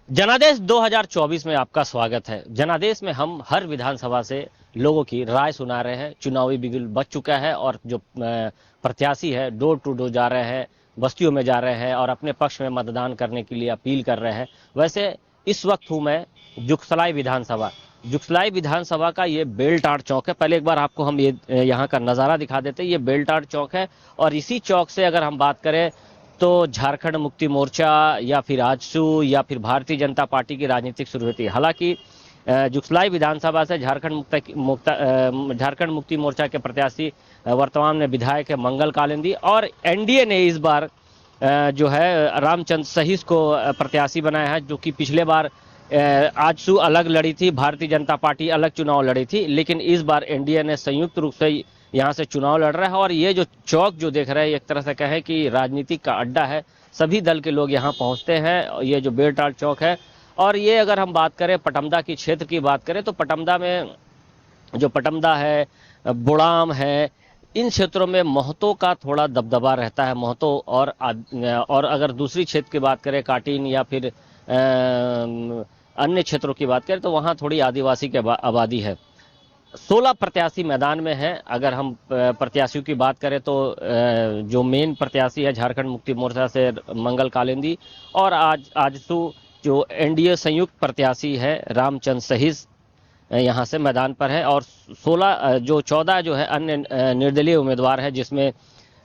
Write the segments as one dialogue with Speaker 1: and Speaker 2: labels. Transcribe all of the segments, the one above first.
Speaker 1: जनादेश 2024 में आपका स्वागत है। जनादेश में हम हर विधानसभा से लोगों की राय सुना रहे हैं। चुनावी बिगुल बज चुका है और जो प्रत्याशी है डोर टू डोर जा रहे हैं, बस्तियों में जा रहे हैं और अपने पक्ष में मतदान करने के लिए अपील कर रहे हैं। वैसे इस वक्त हूं मैं जुगसलाई विधानसभा का ये बेलटार चौक है। पहले एक बार आपको हम ये यहाँ का नज़ारा दिखा देते हैं। ये बेलटार चौक है और इसी चौक से अगर हम बात करें तो झारखंड मुक्ति मोर्चा या फिर आजसू या फिर भारतीय जनता पार्टी की राजनीतिक शुरू हुई थी। हालांकि जुगसलाई विधानसभा से झारखंड मुक्ति मोर्चा के प्रत्याशी वर्तमान में विधायक है मंगल कालिंदी और एनडीए ने इस बार जो है रामचंद्र सहीस को प्रत्याशी बनाया है, जो कि पिछले बार आजसू अलग लड़ी थी, भारतीय जनता पार्टी अलग चुनाव लड़ी थी, लेकिन इस बार एनडीए ने संयुक्त रूप से यहाँ से चुनाव लड़ रहा है। और ये जो चौक जो देख रहे हैं, एक तरह से कहें कि राजनीतिक का अड्डा है। सभी दल के लोग यहाँ पहुँचते हैं। ये जो बेलटार चौक है और ये अगर हम बात करें पटमदा की क्षेत्र की बात करें तो पटमदा में जो पटमदा है, बुड़ाम है, इन क्षेत्रों में महतों का थोड़ा दबदबा रहता है। महतों और अगर दूसरी क्षेत्र की बात करें काटीन या फिर अन्य क्षेत्रों की बात करें तो वहाँ थोड़ी आदिवासी की आबादी है। 16 प्रत्याशी मैदान में हैं। अगर हम प्रत्याशियों की बात करें तो जो मेन प्रत्याशी है झारखंड मुक्ति मोर्चा से मंगल कालिंदी और आजसू जो एनडीए संयुक्त प्रत्याशी है रामचंद्र सहीस यहाँ से मैदान पर है। और 14 जो है अन्य निर्दलीय उम्मीदवार है, जिसमें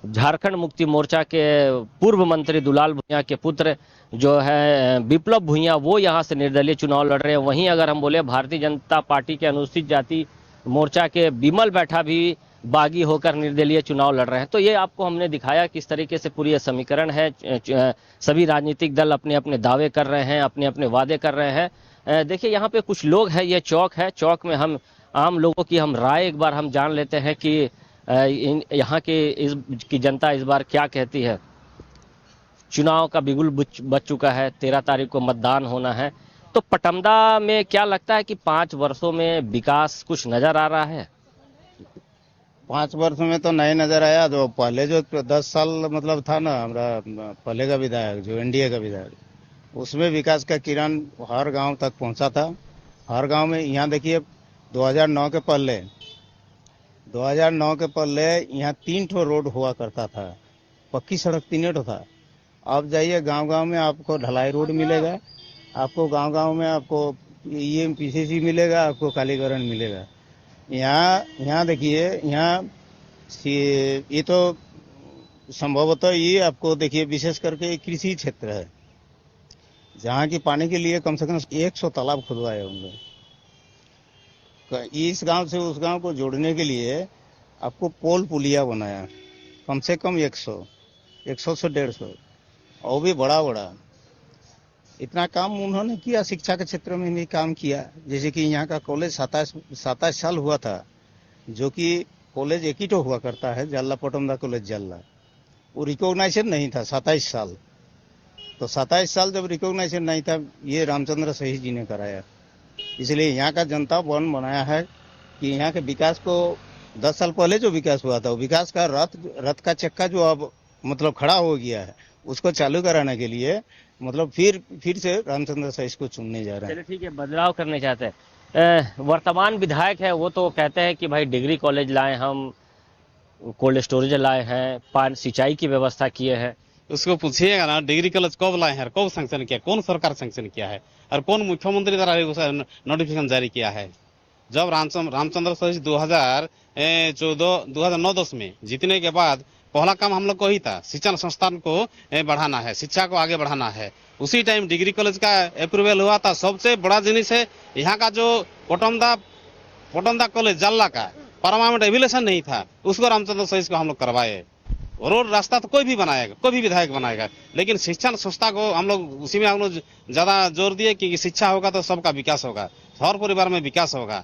Speaker 1: झारखंड मुक्ति मोर्चा के पूर्व मंत्री दुलाल भुइयां के पुत्र जो है विप्लव भुइयां, वो यहाँ से निर्दलीय चुनाव लड़ रहे हैं। वहीं अगर हम बोले भारतीय जनता पार्टी के अनुसूचित जाति मोर्चा के बिमल बैठा भी बागी होकर निर्दलीय चुनाव लड़ रहे हैं। तो ये आपको हमने दिखाया किस तरीके से पूरी ये समीकरण है। सभी राजनीतिक दल अपने अपने दावे कर रहे हैं, अपने अपने वादे कर रहे हैं। देखिए यहाँ पे कुछ लोग हैं, ये चौक है, चौक में हम आम लोगों की हम राय एक बार हम जान लेते हैं कि यहाँ की जनता इस बार क्या कहती है। चुनाव का बिगुल बज चुका है, 13 तारीख को मतदान होना है। तो पटमदा में क्या लगता है कि 5 वर्षों में विकास कुछ नजर आ रहा है?
Speaker 2: 5 वर्ष में तो नहीं नजर आया। जो पहले जो 10 साल मतलब था ना, हमारा पहले का विधायक जो एनडीए का विधायक, उसमें विकास का किरण हर गांव तक पहुंचा था। हर गांव में यहाँ देखिए 2009 के पहले 2009 के पहले यहाँ 3 ठो रोड हुआ करता था, पक्की सड़क 3 ठो था। अब जाइए गांव गांव में आपको ढलाई रोड मिलेगा, आपको गांव गांव में आपको पीसीसी मिलेगा, आपको कालीकरण मिलेगा। यहाँ देखिए, यहाँ ये तो संभवतः ये आपको देखिए विशेष करके कृषि क्षेत्र है, जहाँ की पानी के लिए कम से कम 100 तालाब खुदवाए होंगे। इस गांव से उस गांव को जोड़ने के लिए आपको पोल पुलिया बनाया, कम से कम 100 से 150, और भी बड़ा बड़ा। इतना काम उन्होंने किया। शिक्षा के क्षेत्र में भी काम किया। जैसे कि यहाँ का कॉलेज 27 साल हुआ था, जो कि कॉलेज एक ही तो हुआ करता है, जल्ला पटमदा कॉलेज जल्ला, वो रिकॉग्नाइजेशन नहीं था 27 साल। तो 27 साल जब रिकॉग्नाइजेशन नहीं था, ये रामचंद्र सहीस जी ने कराया। इसलिए यहाँ का जनता वन बनाया है कि यहाँ के विकास को 10 साल पहले जो विकास हुआ था, वो विकास का रथ का चक्का जो अब मतलब खड़ा हो गया है, उसको चालू कराने के लिए मतलब फिर से रामचंद्र सहीस को चुनने जा रहे हैं।
Speaker 1: चलिए ठीक है, बदलाव करने चाहते हैं। वर्तमान विधायक है वो तो कहते हैं कि भाई डिग्री कॉलेज लाए, हम कोल्ड स्टोरेज लाए हैं, पानी सिंचाई की व्यवस्था किए हैं।
Speaker 3: उसको पूछिएगा ना, डिग्री कॉलेज कब लाए हैं, कब सैंक्शन किया, कौन सरकार सैंक्शन किया है और कौन मुख्यमंत्री द्वारा नोटिफिकेशन जारी किया है। जब रामचंद्र सहीस 2009-10 में जीतने के बाद पहला काम हम लोग को ही था, शिक्षण संस्थान को बढ़ाना है, शिक्षा को आगे बढ़ाना है। उसी टाइम डिग्री कॉलेज का अप्रूवल हुआ था। सबसे बड़ा जिनिस है यहाँ का जो पटमदा कॉलेज जल्ला का परमानेंट एविलेशन नहीं था, उसको रामचंद्र सहीस को हम लोग करवाए। रोड रास्ता तो कोई भी बनाएगा, कोई भी विधायक बनाएगा, लेकिन शिक्षण संस्था को हम लोग उसी में हम लोग ज्यादा जोर दिए कि शिक्षा होगा तो सबका विकास होगा, हर परिवार में विकास होगा।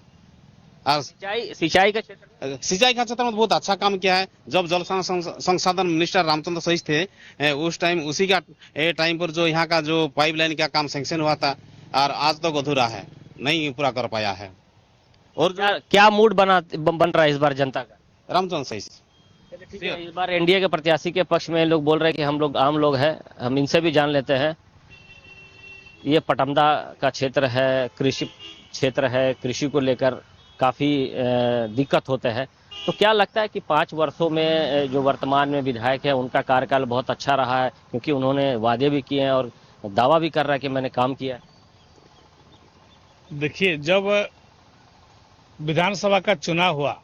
Speaker 3: और
Speaker 1: सिंचाई का
Speaker 3: क्षेत्र में बहुत अच्छा काम किया है। जब जल संसाधन मिनिस्टर रामचंद्र सहीस थे, उस टाइम उसी का टाइम पर जो यहाँ का जो पाइपलाइन का काम सैंक्शन हुआ था, और आज तक अधूरा है, नहीं पूरा कर पाया है।
Speaker 1: और क्या मूड बन रहा है इस बार जनता का?
Speaker 3: रामचंद्र सहीस
Speaker 1: ठीक है, इस बार एनडीए के प्रत्याशी के पक्ष में लोग बोल रहे हैं कि हम लोग आम लोग हैं, हम इनसे भी जान लेते हैं। ये पटमदा का क्षेत्र है, कृषि क्षेत्र है, कृषि को लेकर काफ़ी दिक्कत होते हैं। तो क्या लगता है कि 5 वर्षों में जो वर्तमान में विधायक है उनका कार्यकाल बहुत अच्छा रहा है, क्योंकि उन्होंने वादे भी किए हैं और दावा भी कर रहा है कि मैंने काम किया है।
Speaker 4: देखिए, जब विधानसभा का चुनाव हुआ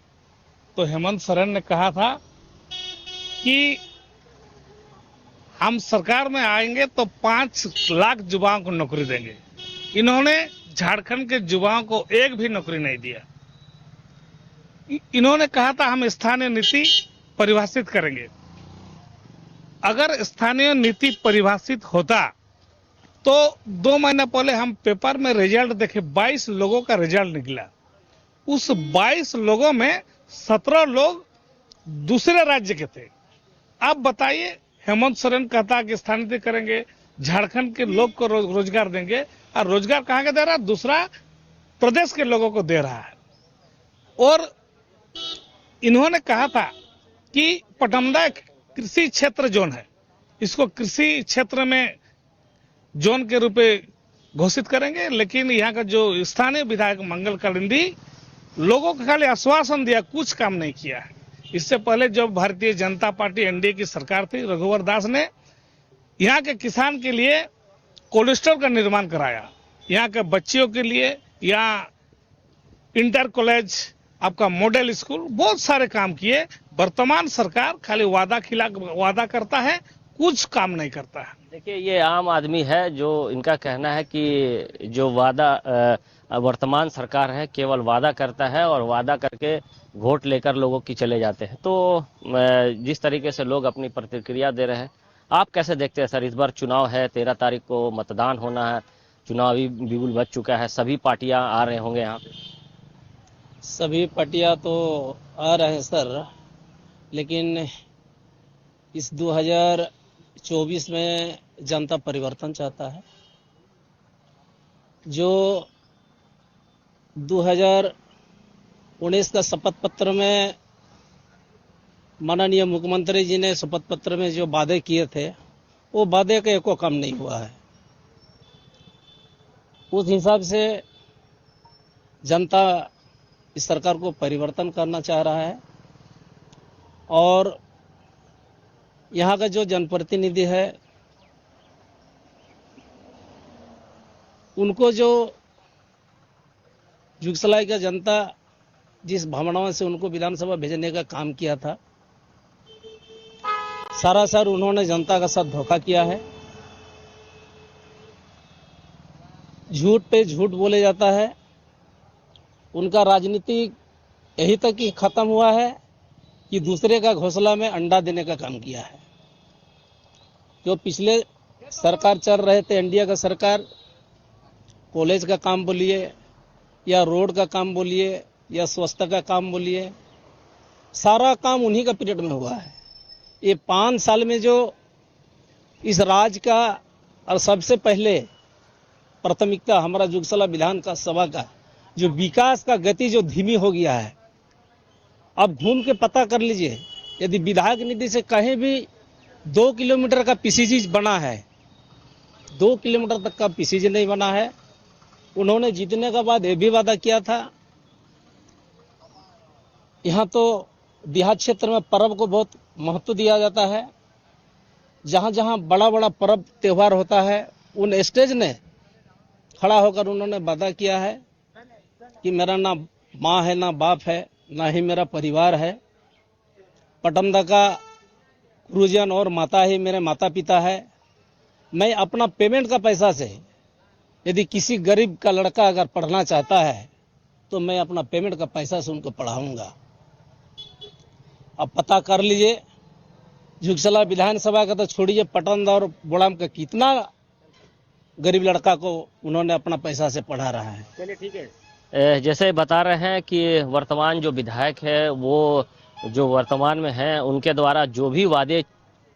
Speaker 4: तो हेमंत सोरेन ने कहा था कि हम सरकार में आएंगे तो 5 लाख युवाओं को नौकरी देंगे। इन्होंने झारखंड के युवाओं को एक भी नौकरी नहीं दिया। इन्होंने कहा था हम स्थानीय नीति परिभाषित करेंगे। अगर स्थानीय नीति परिभाषित होता तो 2 महीने पहले हम पेपर में रिजल्ट देखे, 22 लोगों का रिजल्ट निकला। उस 22 लोगों में 17 लोग दूसरे राज्य के थे। आप बताइए, हेमंत सोरेन कहता कि स्थानीय नीति करेंगे, झारखंड के लोग को रोजगार देंगे, और रोजगार कहां का दे रहा है? दूसरा प्रदेश के लोगों को दे रहा है। और इन्होंने कहा था कि पटमदा कृषि क्षेत्र जोन है, इसको कृषि क्षेत्र में जोन के रूप में घोषित करेंगे। लेकिन यहाँ का जो स्थानीय विधायक मंगल कालिंदी लोगों को खाली आश्वासन दिया, कुछ काम नहीं किया है। इससे पहले जब भारतीय जनता पार्टी एनडीए की सरकार थी, रघुवर दास ने यहाँ के किसान के लिए कोल्ड स्टोर का निर्माण कराया। यहाँ के बच्चियों के लिए यहाँ इंटर कॉलेज, आपका मॉडल स्कूल, बहुत सारे काम किए। वर्तमान सरकार खाली वादा करता है, कुछ काम नहीं करता है।
Speaker 1: देखिए, ये आम आदमी है जो इनका कहना है कि जो वादा वर्तमान सरकार है केवल वादा करता है और वादा करके वोट लेकर लोगों की चले जाते हैं। तो जिस तरीके से लोग अपनी प्रतिक्रिया दे रहे हैं, आप कैसे देखते हैं सर? इस बार चुनाव है, 13 तारीख को मतदान होना है, चुनावी बिगुल बज चुका है, सभी पार्टियां आ रहे होंगे यहाँ पे।
Speaker 5: सभी पार्टियां तो आ रहे हैं सर, लेकिन इस 2024 में जनता परिवर्तन चाहता है। जो 2019 का शपथ पत्र में माननीय मुख्यमंत्री जी ने शपथ पत्र में जो वादे किए थे, वो वादे का एको काम नहीं हुआ है। उस हिसाब से जनता इस सरकार को परिवर्तन करना चाह रहा है। और यहाँ का जो जनप्रतिनिधि है, उनको जो जुगसलाई का जनता जिस भावनाओं से उनको विधानसभा भेजने का काम किया था, सरासर उन्होंने जनता का साथ धोखा किया है। झूठ पे झूठ बोले जाता है। उनका राजनीति यही तक ही खत्म हुआ है कि दूसरे का घोंसला में अंडा देने का काम किया है। जो पिछले सरकार चल रहे थे, एनडीए का सरकार, कॉलेज का काम बोलिए या रोड का काम बोलिए या स्वच्छता का काम बोलिए, सारा काम उन्हीं का पीरियड में हुआ है। ये 5 साल में जो इस राज्य का और सबसे पहले प्राथमिकता हमारा जुगसला विधानसभा का जो विकास का गति जो धीमी हो गया है। अब घूम के पता कर लीजिए, यदि विधायक निधि से कहीं भी 2 किलोमीटर का पीसीजी बना है, 2 किलोमीटर तक का पीसीजी नहीं बना है। उन्होंने जीतने के बाद ये भी वादा किया था, यहाँ तो देहात क्षेत्र में पर्व को बहुत महत्व दिया जाता है। जहाँ जहाँ बड़ा बड़ा पर्व त्योहार होता है, उन स्टेज ने खड़ा होकर उन्होंने वादा किया है कि मेरा ना माँ है, ना बाप है, ना ही मेरा परिवार है। पटमदा का गुरुजन और माता ही मेरे माता पिता है। मैं अपना पेमेंट का पैसा से, यदि किसी गरीब का लड़का अगर पढ़ना चाहता है तो मैं अपना पेमेंट का पैसा से उनको पढ़ाऊंगा। अब पता कर लीजिए, जुगसला विधानसभा का तो छोड़िए, पटमदा और बोड़ाम का कितना गरीब लड़का को उन्होंने अपना पैसा से पढ़ा रहा है।
Speaker 1: चलिए ठीक है। जैसे बता रहे हैं कि वर्तमान जो विधायक है वो जो वर्तमान में हैं, उनके द्वारा जो भी वादे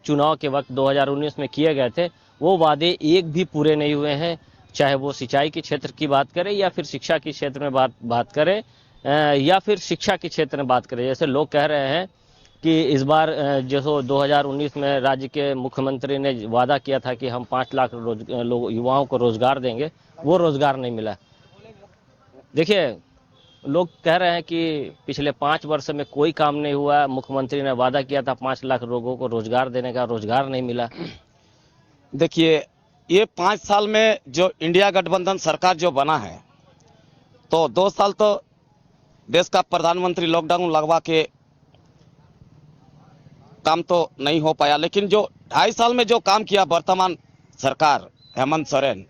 Speaker 1: चुनाव के वक्त 2019 में किए गए थे, वो वादे एक भी पूरे नहीं हुए हैं। चाहे वो सिंचाई के क्षेत्र की बात करें या फिर शिक्षा के क्षेत्र में बात करें या फिर शिक्षा के क्षेत्र में बात करें। जैसे लोग कह रहे हैं कि इस बार जो 2019 में राज्य के मुख्यमंत्री ने वादा किया था कि हम 5 लाख युवाओं को रोजगार देंगे, वो रोजगार नहीं मिला। देखिए, लोग कह रहे हैं कि पिछले 5 वर्ष में कोई काम नहीं हुआ, मुख्यमंत्री ने वादा किया था 5 लाख लोगों को रोजगार देने का, रोजगार नहीं मिला।
Speaker 6: देखिए, ये 5 साल में जो इंडिया गठबंधन सरकार जो बना है, तो 2 साल तो देश का प्रधानमंत्री लॉकडाउन लगवा के काम तो नहीं हो पाया, लेकिन जो 2.5 साल में जो काम किया वर्तमान सरकार हेमंत सोरेन,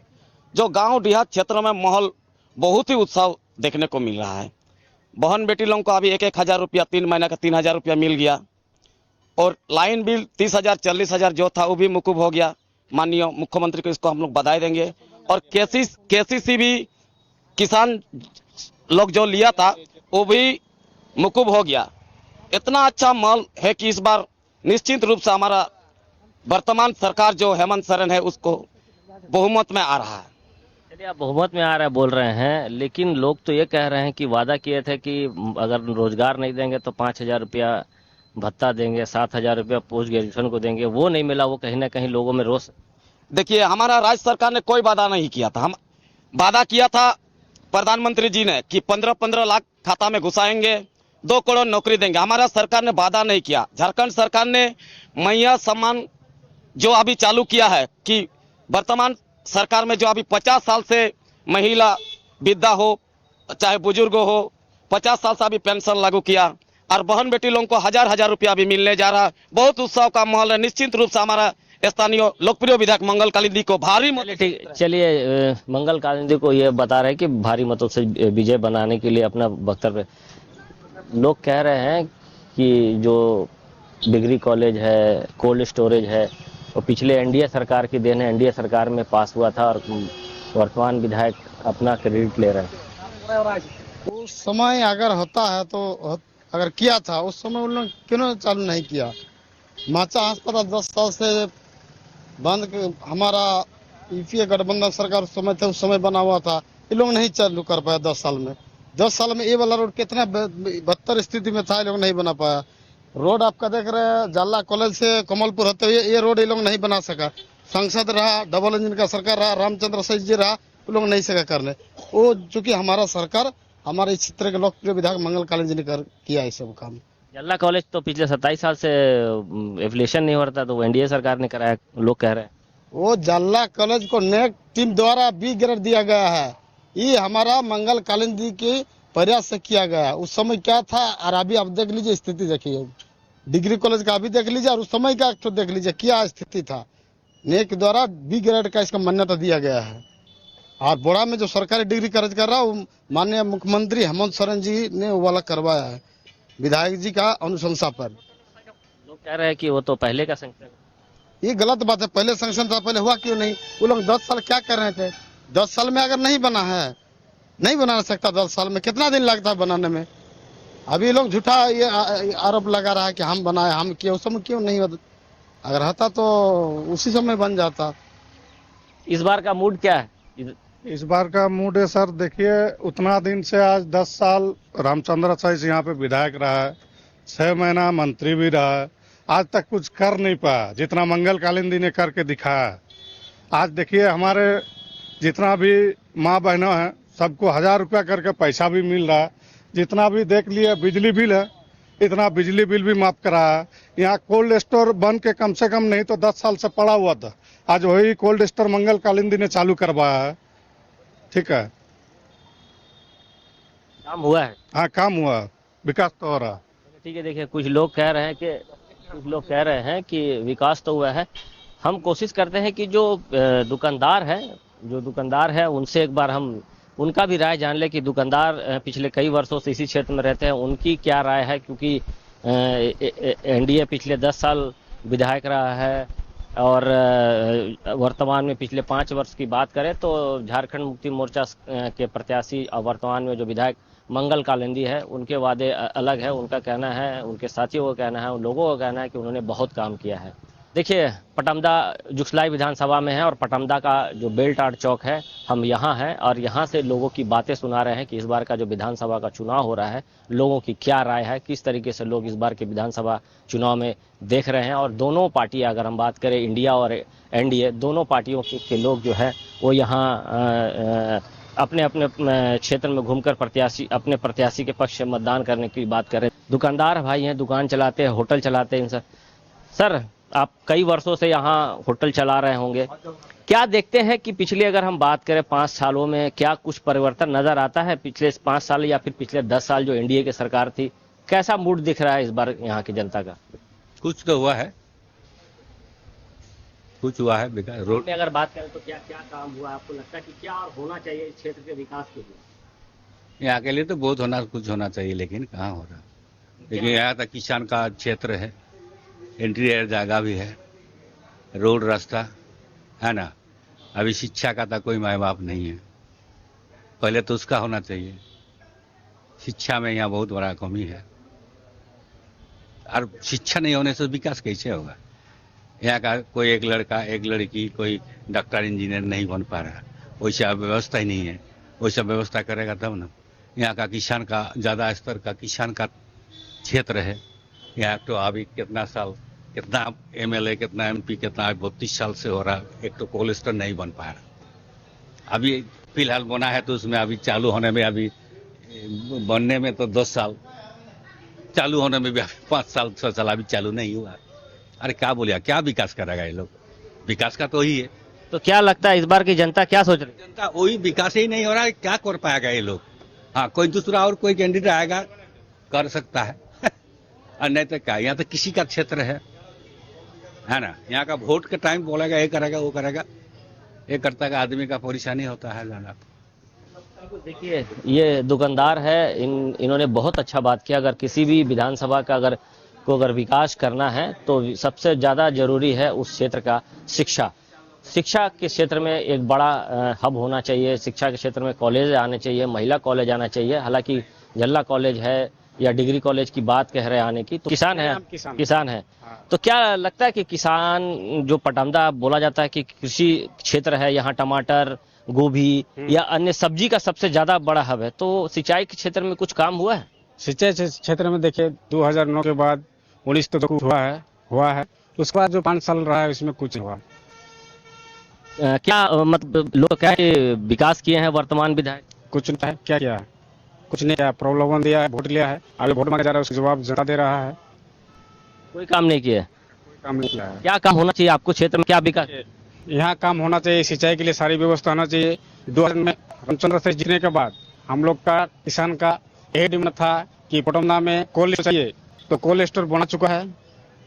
Speaker 6: जो गांव देहात क्षेत्रों में माहौल बहुत ही उत्साह देखने को मिल रहा है। बहन बेटी लोगों को अभी 1,000 रुपया 3 महीने का 3,000 रुपया मिल गया, और लाइन बिल 30,000 40,000 जो था वो भी मुकुब हो गया। माननीय मुख्यमंत्री को इसको हम लोग बधाई देंगे। और केसीसी भी किसान लोग जो लिया था वो भी मुकुब हो गया। इतना अच्छा माहौल है कि इस बार निश्चित रूप से हमारा वर्तमान सरकार जो हेमंत सोरेन है उसको बहुमत में आ रहा है।
Speaker 1: चलिए, आप बहुमत में आ रहा है बोल रहे हैं, लेकिन लोग तो ये कह रहे हैं कि वादा किए थे कि अगर रोजगार नहीं देंगे तो 5,000 रुपया भत्ता देंगे, 7,000 रुपया पोस्ट ग्रेजुएशन को देंगे, वो नहीं मिला। वो कहीं ना कहीं लोगों में रोष।
Speaker 6: देखिए, हमारा राज्य सरकार ने कोई वादा नहीं किया था। हम वादा किया था प्रधानमंत्री जी ने कि 15-15 लाख खाता में घुसाएंगे, 2 करोड़ नौकरी देंगे। हमारा सरकार ने वादा नहीं किया। झारखंड सरकार ने मैया सम्मान जो अभी चालू किया है कि वर्तमान सरकार में जो अभी 50 साल से महिला वृद्धा हो चाहे बुजुर्ग हो, 50 साल से अभी पेंशन लागू किया, और बहन बेटी लोगों को 1,000 रुपया भी मिलने जा रहा है। बहुत उत्साह का माहौल है। निश्चित रूप से हमारा स्थानीय लोकप्रिय विधायक मंगल कालिंदी को भारी
Speaker 1: चलिए, मंगल कालिंदी को ये बता रहे हैं कि भारी मतों से विजय बनाने के लिए अपना वक्तव्य। लोग कह रहे हैं कि जो डिग्री कॉलेज है, कोल्ड स्टोरेज है, वो पिछले एनडीए सरकार की देन है। एनडीए सरकार में पास हुआ था और वर्तमान विधायक अपना क्रेडिट ले रहे हैं।
Speaker 7: उस समय अगर होता है तो अगर किया था उस समय उन लोग क्यों चालू नहीं किया। माचा अस्पताल 10 साल से बंद, हमारा यूपीए गठबंधन सरकार उस समय थे, उस समय बना हुआ था, ये लोग नहीं चालू कर पाया 10 साल में। 10 साल में ये वाला रोड कितना बदतर स्थिति में था, ये लोग नहीं बना पाया। रोड आपका देख रहे हैं, जाला कॉलेज से कमलपुर होते हुए ये रोड ये लोग नहीं बना सका। सांसद रहा, डबल इंजन का सरकार रहा, रामचंद्र सैज जी रहा, वो लोग नहीं सका करने। वो चूंकि हमारा सरकार, हमारे इस क्षेत्र के लोकप्रिय विधायक मंगल कालिंदी ने किया ये सब काम।
Speaker 1: जल्ला कॉलेज तो पिछले 27 साल से एफिलिएशन नहीं हो रहा था, तो वो एनडीए सरकार ने कराया, लोग कह रहे हैं।
Speaker 7: वो जल्ला कॉलेज को नेक टीम द्वारा बी ग्रेड दिया गया है। ये हमारा मंगल कालिंदी के प्रयास से किया गया। उस समय क्या था और अभी आप देख लीजिए स्थिति, देखिए डिग्री कॉलेज का अभी देख लीजिए और उस समय का तो देख लीजिए क्या स्थिति था। नेक द्वारा बी ग्रेड का इसका मान्यता दिया गया है। और बोड़ा में जो सरकारी डिग्री कॉलेज कर रहा है वो माननीय मुख्यमंत्री हेमंत सोरेन जी ने वो वाला करवाया है, विधायक जी का अनुशंसा पर।
Speaker 1: लोग कह रहे हैं कि वो तो पहले का संकट।
Speaker 7: ये गलत बात है। पहले सैंक्शन था, पहले हुआ क्यों नहीं? वो लोग 10 साल क्या कर रहे थे? 10 साल में अगर नहीं बना है, नहीं बना सकता 10 साल में, कितना दिन लगता है बनाने में? अभी लोग झूठा ये आरोप लगा रहा है कि हम बनाए, हम किए। उस समय क्यों नहीं होता? अगर होता तो उसी समय बन जाता।
Speaker 1: इस बार का मूड क्या है?
Speaker 8: इस बार का मूड है सर, देखिए उतना दिन से आज 10 साल रामचंद्र सैज यहाँ पे विधायक रहा है, 6 महीना मंत्री भी रहा है, आज तक कुछ कर नहीं पाया जितना मंगल कालिंदी ने करके दिखाया है। आज देखिए हमारे जितना भी माँ बहनों हैं सबको 1,000 रुपया करके पैसा भी मिल रहा है। जितना भी देख लिए बिजली बिल है, इतना बिजली बिल भी माफ करा है। यहाँ कोल्ड स्टोर बन के कम से कम नहीं तो 10 साल से पड़ा हुआ था, आज वही कोल्ड स्टोर मंगल कालिंदी ने चालू करवाया है। ठीक है,
Speaker 1: काम हुआ है।
Speaker 8: हाँ काम हुआ, विकास तो हो रहा।
Speaker 1: ठीक है, देखिए कुछ लोग कह रहे हैं कि विकास तो हुआ है। हम कोशिश करते हैं कि जो दुकानदार है उनसे एक बार हम उनका भी राय जान ले कि दुकानदार पिछले कई वर्षों से इसी क्षेत्र में रहते हैं, उनकी क्या राय है। क्योंकि एनडीए पिछले 10 साल विधायक रहा है और वर्तमान में पिछले 5 वर्ष की बात करें तो झारखंड मुक्ति मोर्चा के प्रत्याशी और वर्तमान में जो विधायक मंगल कालिंदी है, उनके वादे अलग है। उनका कहना है, उनके साथियों का कहना है, उन लोगों का कहना है कि उन्होंने बहुत काम किया है। देखिए, पटमदा जुगसलाई विधानसभा में है और पटमदा का जो बेल्ट आर्ट चौक है, हम यहाँ हैं और यहाँ से लोगों की बातें सुना रहे हैं कि इस बार का जो विधानसभा का चुनाव हो रहा है, लोगों की क्या राय है, किस तरीके से लोग इस बार के विधानसभा चुनाव में देख रहे हैं। और दोनों पार्टियां, अगर हम बात करें इंडिया और एनडीए, दोनों पार्टियों के लोग जो है वो यहाँ अपने अपने क्षेत्र में घूमकर अपने प्रत्याशी के पक्ष में मतदान करने की बात करें। दुकानदार भाई हैं, दुकान चलाते हैं, होटल चलाते हैं। सर, आप कई वर्षों से यहाँ होटल चला रहे होंगे, क्या देखते हैं कि पिछले, अगर हम बात करें 5 सालों में, क्या कुछ परिवर्तन नजर आता है? पिछले 5 साल या फिर पिछले 10 साल जो एनडीए की सरकार थी, कैसा मूड दिख रहा है इस बार यहाँ की जनता का?
Speaker 9: कुछ तो हुआ है, कुछ हुआ है विकास। रोड
Speaker 1: में अगर बात करें तो क्या क्या काम हुआ, आपको लगता है कि क्या और होना चाहिए इस क्षेत्र के विकास के लिए?
Speaker 9: यहाँ के लिए तो बहुत कुछ होना चाहिए, लेकिन कहाँ हो रहा। लेकिन यहाँ तक किसान का क्षेत्र है, इंटीरियर जगह भी है, रोड रास्ता है ना। अभी शिक्षा का तो कोई माँ बाप नहीं है, पहले तो उसका होना चाहिए। शिक्षा में यहाँ बहुत बड़ा कमी है, और शिक्षा नहीं होने से विकास कैसे होगा? यहाँ का कोई एक लड़का एक लड़की कोई डॉक्टर इंजीनियर नहीं बन पा रहा, वैसा व्यवस्था ही नहीं है। वैसा व्यवस्था करेगा तब ना। यहाँ का किसान का ज़्यादा स्तर का किसान का क्षेत्र है। यहाँ तो अभी कितना एमएलए, कितना एमपी, कितना 32 साल से हो रहा, एक तो कोल्ड स्टोर नहीं बन पा रहा। अभी फिलहाल बना है तो उसमें अभी चालू होने में, अभी बनने में तो 10 साल, चालू होने में भी 5 साल 6 साल अभी चालू नहीं हुआ। अरे क्या बोलिए, क्या विकास करेगा ये लोग? विकास का तो ही है।
Speaker 1: तो क्या लगता है इस बार की जनता क्या सोच रही है?
Speaker 9: जनता वही विकास ही नहीं हो रहा है, क्या कर पाएगा ये लोग? हाँ, कोई दूसरा और कोई कैंडिडेट आएगा कर सकता है और नहीं तो क्या। यहाँ तो किसी का क्षेत्र है ना। यहाँ का वोट के टाइम बोलेगा ये करेगा वो करेगा, ये करता का आदमी का परेशानी होता है ज्यादा।
Speaker 1: देखिए, ये दुकानदार है, इन्होंने बहुत अच्छा बात किया। अगर किसी भी विधानसभा का अगर विकास करना है तो सबसे ज्यादा जरूरी है उस क्षेत्र का शिक्षा के क्षेत्र में एक बड़ा हब होना चाहिए। शिक्षा के क्षेत्र में कॉलेज आने चाहिए, महिला कॉलेज आना चाहिए। हालांकि जल्ला कॉलेज है या डिग्री कॉलेज की बात कह रहे आने की, तो किसान है। तो क्या लगता है कि किसान जो पटमदा बोला जाता है कि कृषि क्षेत्र है, यहाँ टमाटर, गोभी या अन्य सब्जी का सबसे ज्यादा बड़ा हब है, तो सिंचाई के क्षेत्र में कुछ काम हुआ है?
Speaker 10: सिंचाई क्षेत्र में देखिए 2009 के बाद 19 तो कुछ हुआ है। उसके बाद जो 5 साल रहा है उसमें कुछ नहीं हुआ।
Speaker 1: क्या मतलब लोग क्या विकास किए हैं वर्तमान विधायक?
Speaker 10: कुछ नहीं है, क्या किया है? कुछ नहीं किया। प्रलोभन दिया है, वोट लिया है, अभी वोट मांगा जा रहा है, उसका जवाब जनता दे रहा है।
Speaker 1: कोई काम नहीं किया है।
Speaker 10: कोई काम नहीं किया है।
Speaker 1: क्या काम होना चाहिए आपको क्षेत्र में, क्या विकास?
Speaker 10: यहाँ काम होना चाहिए, सिंचाई के लिए सारी व्यवस्था होना चाहिए। 2000 में रामचंद्र से जीतने के बाद हम लोग का किसान का यही डिमांड था कि पटमदा में कोल्ड स्टोर चाहिए, तो कोल्ड स्टोर बना चुका है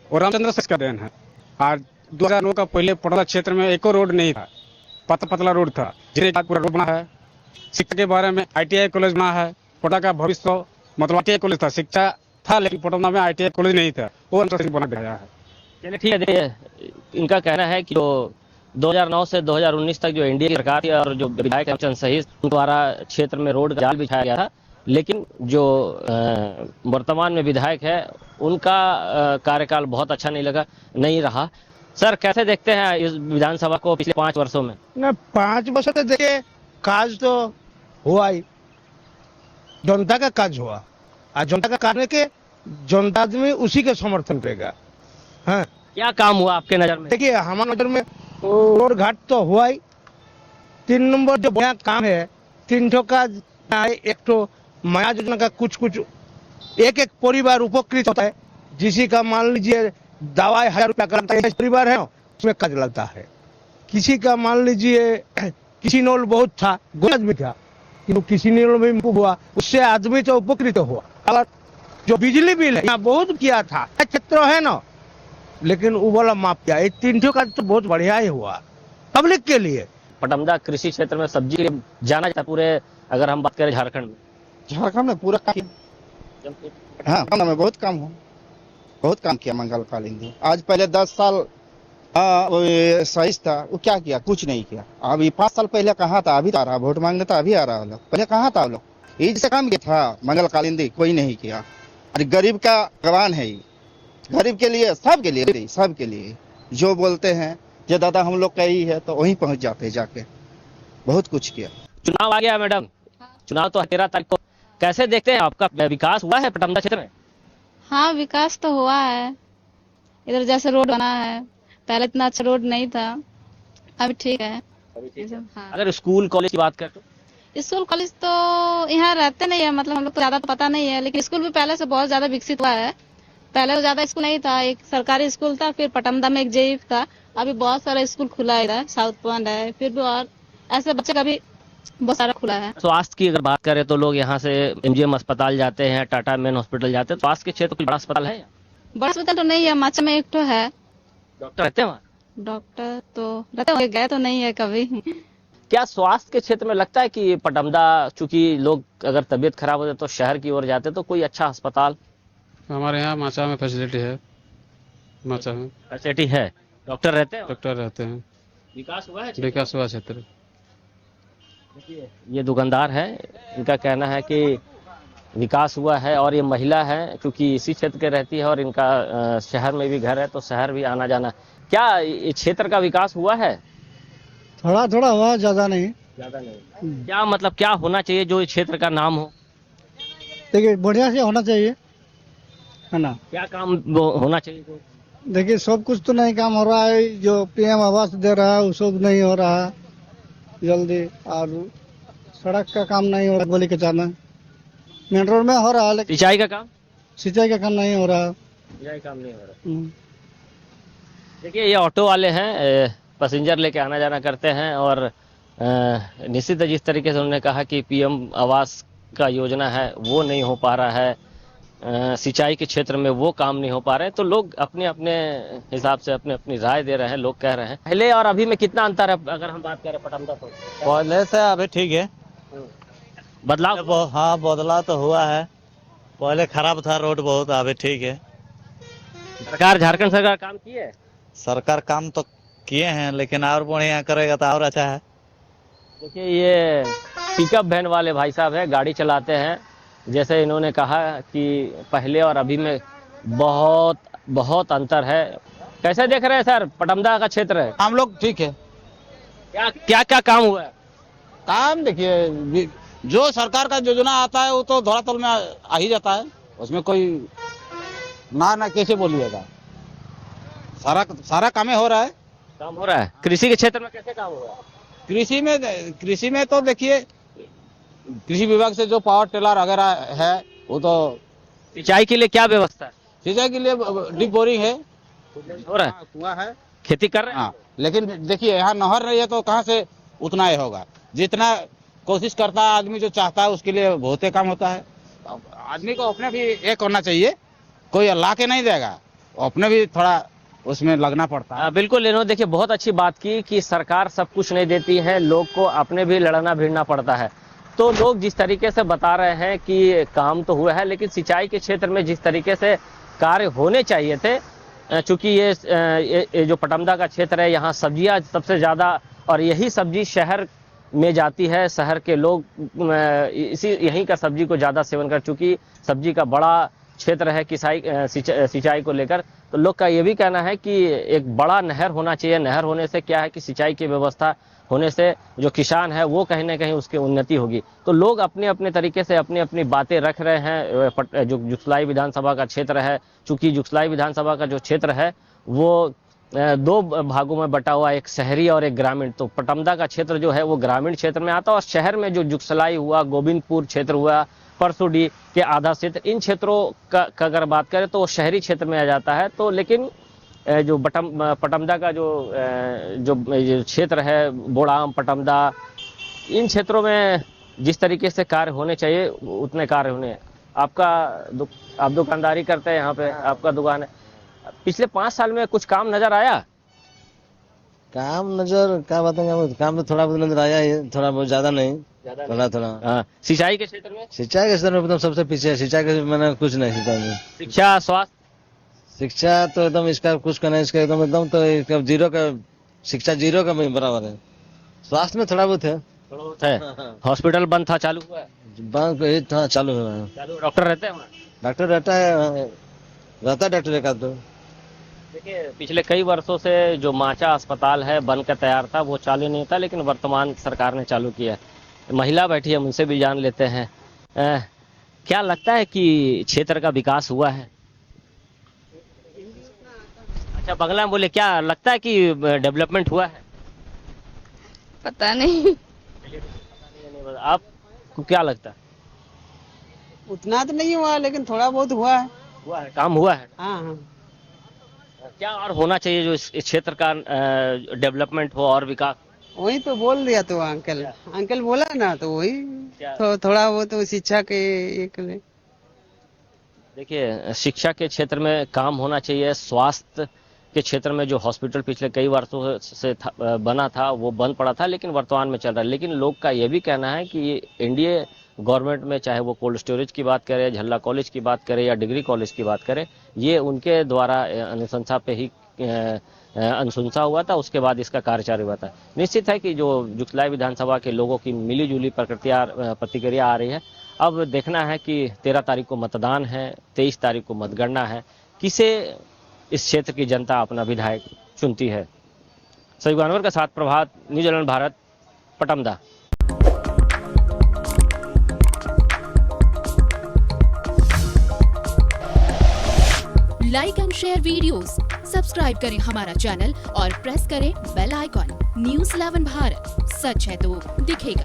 Speaker 10: और रामचंद्र से इसका देन है। आज 2009 का पहले पटमदा क्षेत्र में एक और रोड नहीं था, पतला रोड था, जिसके बाद पूरा रोड बना है। शिक्षा के बारे में ITI कॉलेज बना है। पटना का भविष्य मतलब ITI कॉलेज था, शिक्षा था, लेकिन पटना में ITI कॉलेज नहीं था, वो बना गया है।
Speaker 1: चलिए ठीक है। देखिए, इनका कहना है कि जो 2009 से 2019 तक जो एनडीए की सरकार थी और जो विधायक हेमचंद सहित द्वारा क्षेत्र में रोड का जाल बिछाया गया था, लेकिन जो वर्तमान में विधायक है उनका कार्यकाल बहुत अच्छा नहीं रहा। सर, कैसे देखते हैं इस विधानसभा को पिछले 5 वर्षों में?
Speaker 11: 5 वर्ष तो देखिए काज तो हुआ ही, जनता का काज हुआ और जनता का करने के जनता में उसी के समर्थन पेगा। हाँ,
Speaker 1: क्या काम हुआ आपके नजर में?
Speaker 11: देखिए हमारे नजर में रोड घाट तो हुआ ही। 3 नंबर जो बड़ा काम है, 3 ठो का, एक तो माया योजना का कुछ एक परिवार उपकृत होता है। जिसी का मान लीजिए दवाई 1000 रुपया का लगता है, परिवार है उसमें काज लगता है। किसी का मान लीजिए किसी नोल बहुत था, गलत भी था, किंतु किसी नोल में हुआ, उससे आदमी तो उपकृत हुआ। और जो बिजली बिल है यहाँ बहुत किया था, क्षेत्र है ना, लेकिन वो वाला माफ किया। 3 ठो का तो बहुत बढ़िया ही हुआ पब्लिक के लिए।
Speaker 1: पटमदा कृषि क्षेत्र में सब्जी के लिए जाना जाता पूरे, अगर हम बात करें झारखंड
Speaker 2: में पूरा काम। हाँ, काम में बहुत काम किया मंगल कालिंदी। आज पहले 10 साल सही था, वो क्या किया? कुछ नहीं किया। अभी 5 साल पहले कहाँ था? अभी आ रहा वोट मांगने, तो अभी आ रहा लोग। पहले कहाँ था लोग? ये जैसे काम किया था मंगल कालिंदी, कोई नहीं किया। अरे गरीब का भगवान है, गरीब के लिए, सबके लिए जो बोलते हैं कि दादा हम लोग का ही है तो वहीं पहुंच जाते हैं जाके। बहुत कुछ किया।
Speaker 1: चुनाव आ गया मैडम, चुनाव तो 13 तारीख को, कैसे देखते हैं आपका विकास हुआ है पटमदा क्षेत्र में?
Speaker 12: हाँ, विकास तो हुआ है। इधर जैसे रोड बना है, पहले इतना अच्छा रोड नहीं था, अभी ठीक है। हाँ।
Speaker 1: अगर स्कूल कॉलेज की बात करें तो
Speaker 12: स्कूल कॉलेज तो यहाँ रहते नहीं है, मतलब हम लोग को ज्यादा पता नहीं है, लेकिन स्कूल भी पहले से बहुत ज्यादा विकसित हुआ है। पहले तो ज्यादा स्कूल नहीं था, एक सरकारी स्कूल था, फिर पटमदा में एक जेईफ था, अभी बहुत सारा स्कूल खुला है इधर, साउथ पॉइंट है, फिर भी और ऐसे बच्चे का भी बहुत सारा खुला है।
Speaker 1: स्वास्थ्य की अगर बात करें तो लोग यहाँ से एमजीएम अस्पताल जाते हैं, टाटा मेन हॉस्पिटल जाते हैं। स्वास्थ्य के क्षेत्र में बड़ा अस्पताल है?
Speaker 12: बड़ा अस्पताल तो नहीं है, माचा में एक तो है।
Speaker 1: डॉक्टर रहते हैं वहाँ?
Speaker 12: डॉक्टर तो रहते होंगे, गए तो नहीं है कभी।
Speaker 1: क्या स्वास्थ्य के क्षेत्र में लगता है कि पटमदा, चूंकि लोग अगर तबीयत खराब हो जाए तो शहर की ओर जाते, तो कोई अच्छा अस्पताल
Speaker 3: हमारे यहाँ माचा में फैसिलिटी है, माचा में
Speaker 1: फैसिलिटी है, डॉक्टर रहते हैं,
Speaker 3: डॉक्टर रहते हैं,
Speaker 1: विकास हुआ है?
Speaker 3: विकास हुआ क्षेत्र।
Speaker 1: ये दुकानदार है, इनका कहना है कि विकास हुआ है, और ये महिला है क्योंकि इसी क्षेत्र के रहती है और इनका शहर में भी घर है, तो शहर भी आना जाना। क्या ये क्षेत्र का विकास हुआ है?
Speaker 11: थोड़ा थोड़ा हुआ, ज्यादा नहीं।
Speaker 1: ज्यादा नहीं। क्या मतलब क्या होना चाहिए जो इस क्षेत्र का नाम हो?
Speaker 11: देखिए बढ़िया से होना चाहिए, है ना।
Speaker 1: क्या काम होना चाहिए?
Speaker 11: देखिए सब कुछ तो नहीं काम हो रहा है, जो पीएम आवास दे रहा है वो सब नहीं हो रहा है जल्दी, और सड़क का काम नहीं हो रहा, गोली के चाना मेन रोड में हो रहा है, लेकिन
Speaker 1: सिंचाई का काम?
Speaker 11: सिंचाई का काम नहीं हो रहा है।
Speaker 1: सिंचाई काम नहीं हो रहा। देखिए ये ऑटो वाले हैं, पैसेंजर लेके आना जाना करते हैं, और निश्चित जिस तरीके से उन्होंने कहा कि पीएम आवास का योजना है वो नहीं हो पा रहा है, सिंचाई के क्षेत्र में वो काम नहीं हो पा रहे हैं, तो लोग अपने अपने हिसाब से अपने अपनी राय दे रहे हैं। लोग कह रहे हैं पहले और अभी में कितना अंतर है अगर हम बात करें पटमदा तो?
Speaker 13: पहले से अभी ठीक है,
Speaker 1: बदलाव?
Speaker 13: हाँ बदलाव तो हुआ है, पहले खराब था रोड बहुत, अभी ठीक है।
Speaker 1: सरकार, झारखंड सरकार काम की है?
Speaker 13: सरकार काम तो किए हैं, लेकिन और बढ़िया करेगा तो और अच्छा है।
Speaker 1: देखिए ये पिकअप वैन वाले भाई साहब है, गाड़ी चलाते हैं। जैसे इन्होंने कहा कि पहले और अभी में बहुत बहुत अंतर है। कैसे देख रहे हैं सर पटमदा का क्षेत्र है?
Speaker 10: हम लोग ठीक है।
Speaker 1: क्या क्या काम हुआ है?
Speaker 10: काम देखिए, जो सरकार का योजना आता है वो तो धरातल में आ ही जाता है, उसमें कोई ना कैसे बोलिएगा, सारा काम हो रहा है।
Speaker 1: काम हो रहा है। कृषि के क्षेत्र में कैसे काम हो रहा है?
Speaker 10: कृषि में तो देखिए, कृषि विभाग से जो पावर टिलर वगैरह है वो तो।
Speaker 1: सिंचाई के लिए क्या व्यवस्था है?
Speaker 10: सिंचाई के लिए डीप बोरिंग है,
Speaker 1: हो रहा है,
Speaker 10: कुआं है,
Speaker 1: खेती कर रहे हैं।
Speaker 10: हाँ, लेकिन देखिए यहाँ नहर नहीं है तो कहाँ से उतना ही होगा। जितना कोशिश करता है आदमी, जो चाहता है उसके लिए बहुत ही काम होता है। आदमी को अपने भी एक करना चाहिए, कोई अल्लाह के नहीं देगा, अपने भी थोड़ा उसमें लगना पड़ता है।
Speaker 1: बिल्कुल, इन्होंने देखिए बहुत अच्छी बात की कि सरकार सब कुछ नहीं देती है, लोग को अपने भी लड़ना भिड़ना पड़ता है। तो लोग जिस तरीके से बता रहे हैं कि काम तो हुआ है, लेकिन सिंचाई के क्षेत्र में जिस तरीके से कार्य होने चाहिए थे, चूंकि ये जो पटमदा का क्षेत्र है, यहाँ सब्जियां सबसे ज़्यादा, और यही सब्जी शहर में जाती है। शहर के लोग यहीं का सब्जी को ज़्यादा सेवन कर, चूंकि सब्जी का बड़ा क्षेत्र है सिंचाई को लेकर। तो लोग का ये भी कहना है कि एक बड़ा नहर होना चाहिए। नहर होने से क्या है कि सिंचाई की व्यवस्था होने से जो किसान है वो कहीं ना कहीं उसकी उन्नति होगी। तो लोग अपने अपने तरीके से अपनी अपनी बातें रख रहे हैं। जो जुगसलाई विधानसभा का क्षेत्र है, चूंकि जुगसलाई विधानसभा का जो क्षेत्र है वो दो भागों में बटा हुआ, एक शहरी और एक ग्रामीण। तो पटमदा का क्षेत्र जो है वो ग्रामीण क्षेत्र में आता है, और शहर में जो जुगसलाई हुआ, गोविंदपुर क्षेत्र हुआ, परसुडी के आधा क्षेत्र, इन क्षेत्रों का अगर बात करें तो वो शहरी क्षेत्र में आ जाता है। तो लेकिन जो पटमदा का जो क्षेत्र है, बोड़ाम, पटमदा, इन क्षेत्रों में जिस तरीके से कार्य होने चाहिए उतने कार्य होने। आप दुकानदारी करते हैं, यहाँ पे आपका दुकान है, पिछले 5 साल में कुछ काम नजर आया?
Speaker 13: काम नजर क्या बताएंगे, काम तो थोड़ा बहुत नजर आया है, थोड़ा बहुत ज्यादा नहीं, थोड़ा।
Speaker 1: सिंचाई के क्षेत्र में?
Speaker 13: सिंचाई के क्षेत्र में एकदम सबसे पीछे है, सिंचाई के मैंने कुछ नहीं सिंचाई में।
Speaker 1: शिक्षा, स्वास्थ्य?
Speaker 13: शिक्षा तो एकदम इसका कुछ करना है, इसका एकदम तो जीरो का, शिक्षा जीरो का बराबर है। स्वास्थ्य में थोड़ा बहुत है।
Speaker 1: हॉस्पिटल बंद था, चालू हुआ है?
Speaker 13: बंद था, चालू हुआ है।
Speaker 1: डॉक्टर रहते हैं वहाँ?
Speaker 13: डॉक्टर रहता है, डॉक्टर एक आध दो।
Speaker 1: देखिए पिछले कई वर्षों से जो माचा अस्पताल है बनकर तैयार था वो चालू नहीं था, लेकिन वर्तमान सरकार ने चालू किया है। महिला बैठी है, उनसे भी जान लेते हैं। क्या लगता है कि क्षेत्र का विकास हुआ है? अच्छा, बंगला में बोले, क्या लगता है कि डेवलपमेंट हुआ है?
Speaker 12: पता नहीं।
Speaker 1: आपको क्या लगता है?
Speaker 11: उतना तो नहीं हुआ लेकिन थोड़ा बहुत हुआ है।
Speaker 1: हुआ है, काम हुआ है।
Speaker 11: हाँ हाँ।
Speaker 1: क्या और होना चाहिए जो इस क्षेत्र का डेवलपमेंट हो और विकास?
Speaker 11: वही तो बोल दिया तो अंकल बोला ना, तो वही
Speaker 1: क्या?
Speaker 11: थोड़ा बहुत तो शिक्षा के एक
Speaker 1: देखिए शिक्षा के क्षेत्र में काम होना चाहिए। स्वास्थ्य के क्षेत्र में जो हॉस्पिटल पिछले कई वर्षों से बना था वो बंद पड़ा था, लेकिन वर्तमान में चल रहा है। लेकिन लोग का ये भी कहना है कि ये एनडीए गवर्नमेंट में, चाहे वो कोल्ड स्टोरेज की बात करें, झल्ला कॉलेज की बात करें या डिग्री कॉलेज की बात करें, ये उनके द्वारा अनुशंसा पे ही अनुशंसा हुआ था, उसके बाद इसका कार्य हुआ था। निश्चित है कि जो जुगलाई विधानसभा के लोगों की मिली जुली प्रतिक्रिया आ रही है। अब देखना है कि 13 तारीख को मतदान है, 23 तारीख को मतगणना है, किसे इस क्षेत्र की जनता अपना विधायक चुनती है। सही अनवर के साथ Prabhat, New Zealand Bharat, Patamda.
Speaker 14: Like and share videos, subscribe करें हमारा चैनल और प्रेस करें बेल आइकॉन। न्यूज़ 11 भारत, सच है तो दिखेगा।